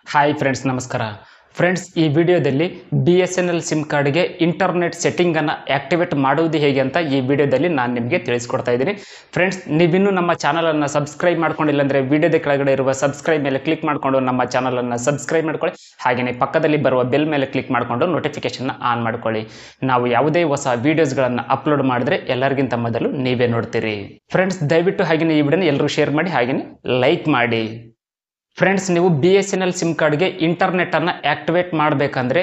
Hi friends, ನಮಸ್ಕಾರ friends. ಈ ವಿಡಿಯೋದಲ್ಲಿ BSNL ಸಿಮ್ ಕಾರ್ಡ್ಗೆ ಇಂಟರ್ನೆಟ್ ಸೆಟ್ಟಿಂಗನ್ನು ಆಕ್ಟಿವೇಟ್ ಮಾಡುವುದು ಹೇಗೆ ಅಂತ ಈ ವಿಡಿಯೋದಲ್ಲಿ ನಾನು ನಿಮಗೆ ತಿಳಿಸ್ಕೊಡ್ತಾ ಇದ್ದೀನಿ. ಫ್ರೆಂಡ್ಸ್, ನೀವಿನ್ನೂ ನಮ್ಮ ಚಾನಲನ್ನು ಸಬ್ಸ್ಕ್ರೈಬ್ ಮಾಡ್ಕೊಂಡಿಲ್ಲ ಅಂದರೆ ವಿಡಿಯೋದ ಕೆಳಗಡೆ ಇರುವ ಸಬ್ಸ್ಕ್ರೈಬ್ ಮೇಲೆ ಕ್ಲಿಕ್ ಮಾಡಿಕೊಂಡು ನಮ್ಮ ಚಾನಲನ್ನು ಸಬ್ಸ್ಕ್ರೈಬ್ ಮಾಡ್ಕೊಳ್ಳಿ. ಹಾಗೆಯೇ ಪಕ್ಕದಲ್ಲಿ ಬರುವ ಬೆಲ್ ಮೇಲೆ ಕ್ಲಿಕ್ ಮಾಡಿಕೊಂಡು ನೋಟಿಫಿಕೇಶನ್ ಆನ್ ಮಾಡ್ಕೊಳ್ಳಿ. ನಾವು ಯಾವುದೇ ಹೊಸ ವೀಡಿಯೋಸ್ಗಳನ್ನು ಅಪ್ಲೋಡ್ ಮಾಡಿದ್ರೆ ಎಲ್ಲರಿಗಿಂತ ಮೊದಲು ನೀವೇ ನೋಡ್ತೀರಿ. ಫ್ರೆಂಡ್ಸ್, ದಯವಿಟ್ಟು ಹಾಗೆಯೇ ಈ ವಿಡಿಯೋನ ಎಲ್ಲರೂ ಶೇರ್ ಮಾಡಿ, ಹಾಗೆಯೇ ಲೈಕ್ ಮಾಡಿ. ಫ್ರೆಂಡ್ಸ್, ನೀವು BSNL ಸಿಮ್ ಕಾರ್ಡ್ಗೆ ಇಂಟರ್ನೆಟ್ಟನ್ನು ಆ್ಯಕ್ಟಿವೇಟ್ ಮಾಡಬೇಕಂದ್ರೆ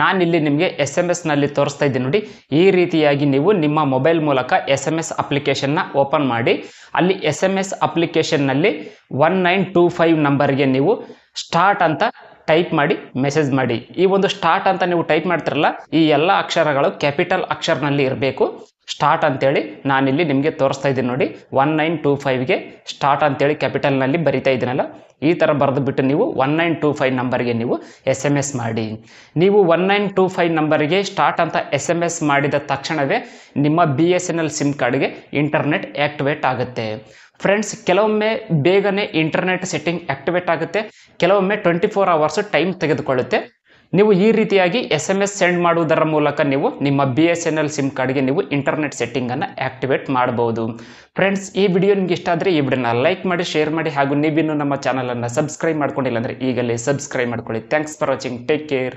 ನಾನಿಲ್ಲಿ ನಿಮಗೆ SMS ತೋರಿಸ್ತಾ ಇದ್ದೀನಿ ನೋಡಿ. ಈ ರೀತಿಯಾಗಿ ನೀವು ನಿಮ್ಮ ಮೊಬೈಲ್ ಮೂಲಕ SMS ಅಪ್ಲಿಕೇಶನ್ನ ಓಪನ್ ಮಾಡಿ, ಅಲ್ಲಿ SMS ಅಪ್ಲಿಕೇಶನ್ನಲ್ಲಿ 1925 ನಂಬರ್ಗೆ ನೀವು ಸ್ಟಾರ್ಟ್ ಅಂತ ಟೈಪ್ ಮಾಡಿ ಮೆಸೇಜ್ ಮಾಡಿ. ಈ ಒಂದು ಸ್ಟಾರ್ಟ್ ಅಂತ ನೀವು ಟೈಪ್ ಮಾಡ್ತಿರಲ್ಲ, ಈ ಎಲ್ಲ ಅಕ್ಷರಗಳು ಕ್ಯಾಪಿಟಲ್ ಅಕ್ಷರನಲ್ಲಿ ಇರಬೇಕು. ಸ್ಟಾರ್ಟ್ ಅಂತೇಳಿ ನಾನಿಲ್ಲಿ ನಿಮಗೆ ತೋರಿಸ್ತಾ ಇದ್ದೀನಿ ನೋಡಿ. 1925ಗೆ ಸ್ಟಾರ್ಟ್ ಅಂತೇಳಿ ಕ್ಯಾಪಿಟಲ್ನಲ್ಲಿ ಬರಿತಾ ಇದ್ದೀನಲ್ಲ, ಈ ಥರ ಬರೆದು ಬಿಟ್ಟು ನೀವು 1925 ನಂಬರ್ಗೆ ನೀವು SMS ಮಾಡಿ. ನೀವು 1925 ನಂಬರ್ಗೆ ಸ್ಟಾರ್ಟ್ ಅಂತ SMS ಮಾಡಿದ ತಕ್ಷಣವೇ ನಿಮ್ಮ BSNL ಸಿಮ್ ಕಾರ್ಡ್ಗೆ ಇಂಟರ್ನೆಟ್ ಆ್ಯಕ್ಟಿವೇಟ್ ಆಗುತ್ತೆ. ಫ್ರೆಂಡ್ಸ್, ಕೆಲವೊಮ್ಮೆ ಬೇಗನೆ ಇಂಟರ್ನೆಟ್ ಸೆಟ್ಟಿಂಗ್ ಆ್ಯಕ್ಟಿವೇಟ್ ಆಗುತ್ತೆ, ಕೆಲವೊಮ್ಮೆ 24 ಅವರ್ಸ್ ಟೈಮ್ ತೆಗೆದುಕೊಳ್ಳುತ್ತೆ. ನೀವು ಈ ರೀತಿಯಾಗಿ SMS ಸೆಂಡ್ ಮಾಡುವುದರ ಮೂಲಕ ನೀವು ನಿಮ್ಮ BSNL ಸಿಮ್ ಕಾರ್ಡ್ಗೆ ನೀವು ಇಂಟರ್ನೆಟ್ ಸೆಟ್ಟಿಂಗನ್ನು ಆ್ಯಕ್ಟಿವೇಟ್ ಮಾಡಬಹುದು. ಫ್ರೆಂಡ್ಸ್, ಈ ವಿಡಿಯೋ ನಿಮಗೆ ಇಷ್ಟ ಆದರೆ ಈ ವಿಡಿಯೋನ ಲೈಕ್ ಮಾಡಿ, ಶೇರ್ ಮಾಡಿ, ಹಾಗೂ ನೀವಿನ್ನೂ ನಮ್ಮ ಚಾನಲನ್ನು ಸಬ್ಸ್ಕ್ರೈಬ್ ಮಾಡ್ಕೊಂಡಿಲ್ಲ ಅಂದರೆ ಈಗಲೇ ಸಬ್ಸ್ಕ್ರೈಬ್ ಮಾಡ್ಕೊಳ್ಳಿ. Thanks for watching. Take care.